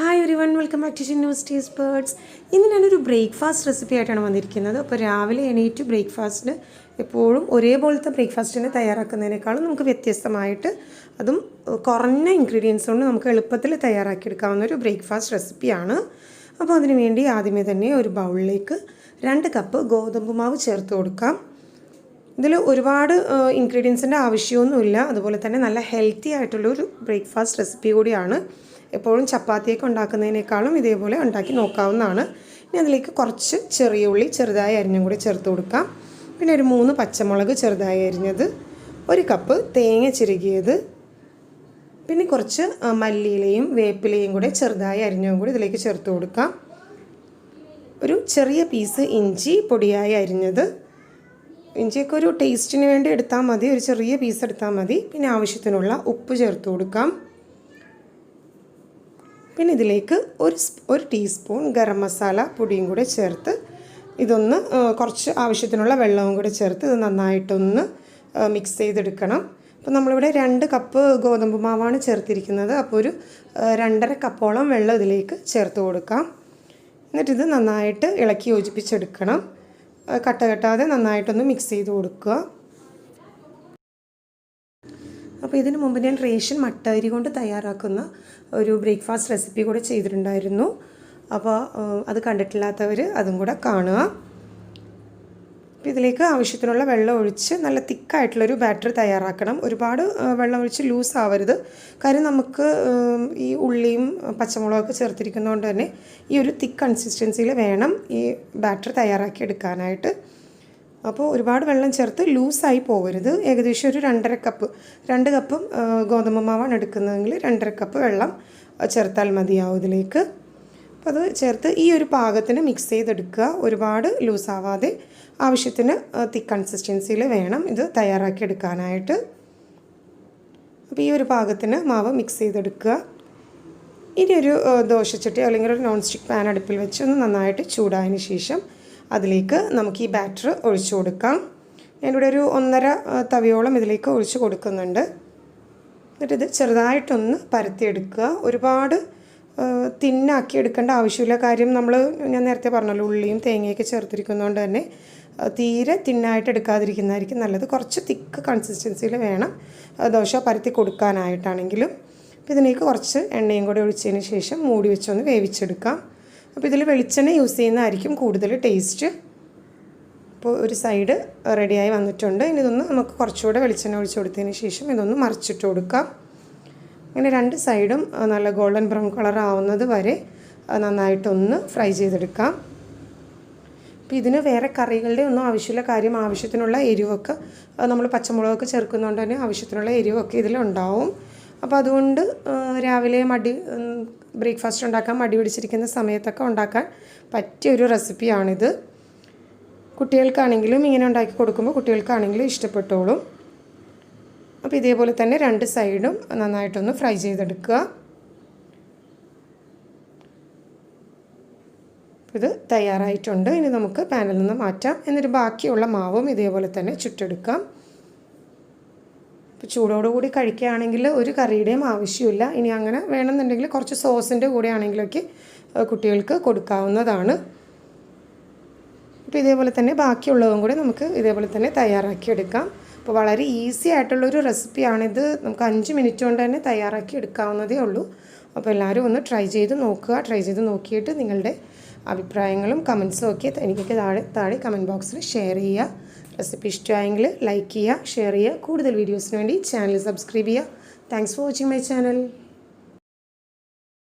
Hi everyone, welcome back to Shinu's Taste Buds. ഇന്ന് ഞാനൊരു breakfast recipe ആയിട്ടാണ് വന്നിരിക്കുന്നത്. അപ്പോൾ രാവിലെ എണീറ്റ് ബ്രേക്ക്ഫാസ്റ്റിന് എപ്പോഴും ഒരേപോലത്തെ ബ്രേക്ക്ഫാസ്റ്റിന് തയ്യാറാക്കുന്നതിനേക്കാളും നമുക്ക് വ്യത്യസ്തമായിട്ട് അതും കുറഞ്ഞ ഇൻഗ്രീഡിയൻസ് കൊണ്ട് നമുക്ക് എളുപ്പത്തിൽ തയ്യാറാക്കിയെടുക്കാവുന്ന ഒരു ബ്രേക്ക്ഫാസ്റ്റ് റെസിപ്പിയാണ്. അപ്പോൾ അതിന് വേണ്ടി ആദ്യമേ തന്നെ ഒരു ബൗളിലേക്ക് 2 കപ്പ് ഗോതമ്പ് മാവ് ചേർത്ത് കൊടുക്കാം. ഇതിൽ ഒരുപാട് ഇൻഗ്രീഡിയൻസിൻ്റെ ആവശ്യമൊന്നുമില്ല. അതുപോലെ തന്നെ നല്ല ഹെൽത്തി ആയിട്ടുള്ളൊരു ബ്രേക്ക്ഫാസ്റ്റ് റെസിപ്പി കൂടിയാണ്. എപ്പോഴും ചപ്പാത്തിയൊക്കെ ഉണ്ടാക്കുന്നതിനേക്കാളും ഇതേപോലെ ഉണ്ടാക്കി നോക്കാവുന്നതാണ്. ഇനി അതിലേക്ക് കുറച്ച് ചെറിയ ഉള്ളി ചെറുതായി അരിഞ്ഞും കൂടി ചേർത്ത് കൊടുക്കാം. പിന്നെ ഒരു 3 പച്ചമുളക് ചെറുതായി അരിഞ്ഞത്, 1 കപ്പ് തേങ്ങ ചിരകിയത്, പിന്നെ കുറച്ച് മല്ലിയിലയും വേപ്പിലയും കൂടെ ചെറുതായി അരിഞ്ഞും കൂടി ഇതിലേക്ക് ചേർത്ത് കൊടുക്കാം. ഒരു ചെറിയ പീസ് ഇഞ്ചി പൊടിയായി അരിഞ്ഞത്. ഇഞ്ചിയൊക്കെ ഒരു ടേസ്റ്റിന് വേണ്ടി എടുത്താൽ മതി, ഒരു ചെറിയ പീസ് എടുത്താൽ മതി. പിന്നെ ആവശ്യത്തിനുള്ള ഉപ്പ് ചേർത്ത് കൊടുക്കാം. പിന്നെ ഇതിലേക്ക് ഒരു ടീസ്പൂൺ ഗരം മസാല പൊടിയും കൂടെ ചേർത്ത് ഇതൊന്ന് കുറച്ച് ആവശ്യത്തിനുള്ള വെള്ളവും കൂടെ ചേർത്ത് ഇത് നന്നായിട്ടൊന്ന് മിക്സ് ചെയ്തെടുക്കണം. അപ്പോൾ നമ്മളിവിടെ 2 കപ്പ് ഗോതമ്പ് മാവാണ് ചേർത്തിരിക്കുന്നത്. അപ്പോൾ ഒരു 2.5 കപ്പോളം വെള്ളം ഇതിലേക്ക് ചേർത്ത് കൊടുക്കാം. എന്നിട്ടിത് നന്നായിട്ട് ഇളക്കി യോജിപ്പിച്ചെടുക്കണം. കട്ട കെട്ടാതെ നന്നായിട്ടൊന്ന് മിക്സ് ചെയ്ത് കൊടുക്കുക. അപ്പോൾ ഇതിന് മുമ്പ് ഞാൻ റേഷൻ മട്ട അരി കൊണ്ട് തയ്യാറാക്കുന്ന ഒരു ബ്രേക്ക്ഫാസ്റ്റ് റെസിപ്പി കൂടെ ചെയ്തിട്ടുണ്ടായിരുന്നു. അപ്പോൾ അത് കണ്ടിട്ടില്ലാത്തവർ അതും കൂടെ കാണുക. അപ്പോൾ ഇതിലേക്ക് ആവശ്യത്തിനുള്ള വെള്ളം ഒഴിച്ച് നല്ല തിക്കായിട്ടുള്ളൊരു ബാറ്റർ തയ്യാറാക്കണം. ഒരുപാട് വെള്ളം ഒഴിച്ച് ലൂസ് ആവരുത്. കാര്യം നമുക്ക് ഈ ഉള്ളിയും പച്ചമുളകൊക്കെ ചേർത്തിരിക്കുന്നതുകൊണ്ട് തന്നെ ഈ ഒരു തിക്ക് കൺസിസ്റ്റൻസിയിൽ വേണം ഈ ബാറ്റർ തയ്യാറാക്കി എടുക്കാനായിട്ട്. അപ്പോൾ ഒരുപാട് വെള്ളം ചേർത്ത് ലൂസായി പോകരുത്. ഏകദേശം ഒരു 2.5 കപ്പ് 2 കപ്പും ഗോതമ്പ് മാവാണ് എടുക്കുന്നതെങ്കിൽ 2.5 കപ്പ് വെള്ളം ചേർത്താൽ മതിയാവും ഇതിലേക്ക്. അപ്പോൾ അത് ചേർത്ത് ഈ ഒരു പാകത്തിന് മിക്സ് ചെയ്തെടുക്കുക. ഒരുപാട് ലൂസാവാതെ ആവശ്യത്തിന് തിക്ക് കൺസിസ്റ്റൻസിയിൽ വേണം ഇത് തയ്യാറാക്കി എടുക്കാനായിട്ട്. അപ്പോൾ ഈ ഒരു പാകത്തിന് മാവ് മിക്സ് ചെയ്തെടുക്കുക. ഇനി ഒരു ദോശച്ചട്ടി അല്ലെങ്കിൽ ഒരു നോൺ സ്റ്റിക്ക് പാൻ അടുപ്പിൽ വെച്ച് ഒന്ന് നന്നായിട്ട് ചൂടായതിന് ശേഷം അതിലേക്ക് നമുക്ക് ഈ ബാറ്റർ ഒഴിച്ചു കൊടുക്കാം. ഞാനിവിടെ ഒരു 1.5 തവിയോളം ഇതിലേക്ക് ഒഴിച്ച് കൊടുക്കുന്നുണ്ട്. എന്നിട്ടിത് ചെറുതായിട്ടൊന്ന് പരത്തിയെടുക്കുക. ഒരുപാട് തിന്നാക്കി എടുക്കേണ്ട ആവശ്യമില്ല. കാര്യം ഞാൻ നേരത്തെ പറഞ്ഞല്ലോ, ഉള്ളിയും തേങ്ങയൊക്കെ ചേർത്തിരിക്കുന്നതുകൊണ്ട് തന്നെ തീരെ തിന്നായിട്ട് എടുക്കാതിരിക്കുന്നതായിരിക്കും നല്ലത്. കുറച്ച് തിക്ക് കൺസിസ്റ്റൻസിയിൽ വേണം ദോശ പരത്തി കൊടുക്കാനായിട്ടാണെങ്കിലും. അപ്പോൾ ഇതിലേക്ക് കുറച്ച് എണ്ണയും കൂടെ ഒഴിച്ചതിന് ശേഷം മൂടി വെച്ചൊന്ന് വേവിച്ചെടുക്കാം. അപ്പോൾ ഇതിൽ വെളിച്ചെണ്ണ യൂസ് ചെയ്യുന്നതായിരിക്കും കൂടുതൽ ടേസ്റ്റ്. അപ്പോൾ ഒരു സൈഡ് റെഡിയായി വന്നിട്ടുണ്ട്. ഇനി ഇതൊന്ന് നമുക്ക് കുറച്ചുകൂടെ വെളിച്ചെണ്ണ ഒഴിച്ച് കൊടുത്തതിന് ശേഷം ഇതൊന്ന് മറിച്ചിട്ട് കൊടുക്കാം. അങ്ങനെ 2 സൈഡും നല്ല ഗോൾഡൻ ബ്രൗൺ കളർ ആവുന്നത് വരെ നന്നായിട്ടൊന്ന് ഫ്രൈ ചെയ്തെടുക്കാം. അപ്പോൾ ഇതിന് വേറെ കറികളുടെ ഒന്നും ആവശ്യമില്ല. കാര്യം ആവശ്യത്തിനുള്ള എരിവൊക്കെ നമ്മൾ പച്ചമുളകൊക്കെ ചേർക്കുന്നതുകൊണ്ട് തന്നെ ആവശ്യത്തിനുള്ള എരിവൊക്കെ ഇതിലുണ്ടാവും. അപ്പോൾ അതുകൊണ്ട് രാവിലെ ബ്രേക്ക്ഫാസ്റ്റ് ഉണ്ടാക്കാൻ മടി പിടിച്ചിരിക്കുന്ന സമയത്തൊക്കെ ഉണ്ടാക്കാൻ പറ്റിയൊരു റെസിപ്പിയാണിത്. കുട്ടികൾക്കാണെങ്കിലും ഇങ്ങനെ ഉണ്ടാക്കി കൊടുക്കുമ്പോൾ കുട്ടികൾക്കാണെങ്കിലും ഇഷ്ടപ്പെട്ടോളും. അപ്പോൾ ഇതേപോലെ തന്നെ 2 സൈഡും നന്നായിട്ടൊന്ന് ഫ്രൈ ചെയ്തെടുക്കുക. ഇത് തയ്യാറായിട്ടുണ്ട്. ഇനി നമുക്ക് പാനിൽ നിന്ന് മാറ്റാം. എന്നിട്ട് ബാക്കിയുള്ള മാവും ഇതേപോലെ തന്നെ ചുട്ടെടുക്കാം. ഇപ്പോൾ ചൂടോടുകൂടി കഴിക്കുകയാണെങ്കിൽ ഒരു കറിയുടെയും ആവശ്യമില്ല. ഇനി അങ്ങനെ വേണമെന്നുണ്ടെങ്കിൽ കുറച്ച് സോസിൻ്റെ കൂടെ ആണെങ്കിലൊക്കെ കുട്ടികൾക്ക് കൊടുക്കാവുന്നതാണ്. അപ്പോൾ ഇതേപോലെ തന്നെ ബാക്കിയുള്ളതും കൂടെ നമുക്ക് ഇതേപോലെ തന്നെ തയ്യാറാക്കിയെടുക്കാം. അപ്പോൾ വളരെ ഈസി ആയിട്ടുള്ളൊരു റെസിപ്പിയാണിത്. നമുക്ക് 5 മിനിറ്റ് കൊണ്ട് തന്നെ തയ്യാറാക്കി എടുക്കാവുന്നതേ ഉള്ളൂ. അപ്പോൾ എല്ലാവരും ഒന്ന് ട്രൈ ചെയ്ത് നോക്കുക. ട്രൈ ചെയ്ത് നോക്കിയിട്ട് നിങ്ങളുടെ അഭിപ്രായങ്ങളും കമൻസും ഒക്കെ എനിക്കൊക്കെ താഴെ കമൻറ്റ് ബോക്സിൽ ഷെയർ ചെയ്യുക. റെസിപ്പി ഇഷ്ടമായെങ്കിൽ ലൈക്ക് ചെയ്യുക, ഷെയർ ചെയ്യുക. കൂടുതൽ വീഡിയോസിന് വേണ്ടി ചാനൽ സബ്സ്ക്രൈബ് ചെയ്യുക. Thanks for watching my channel.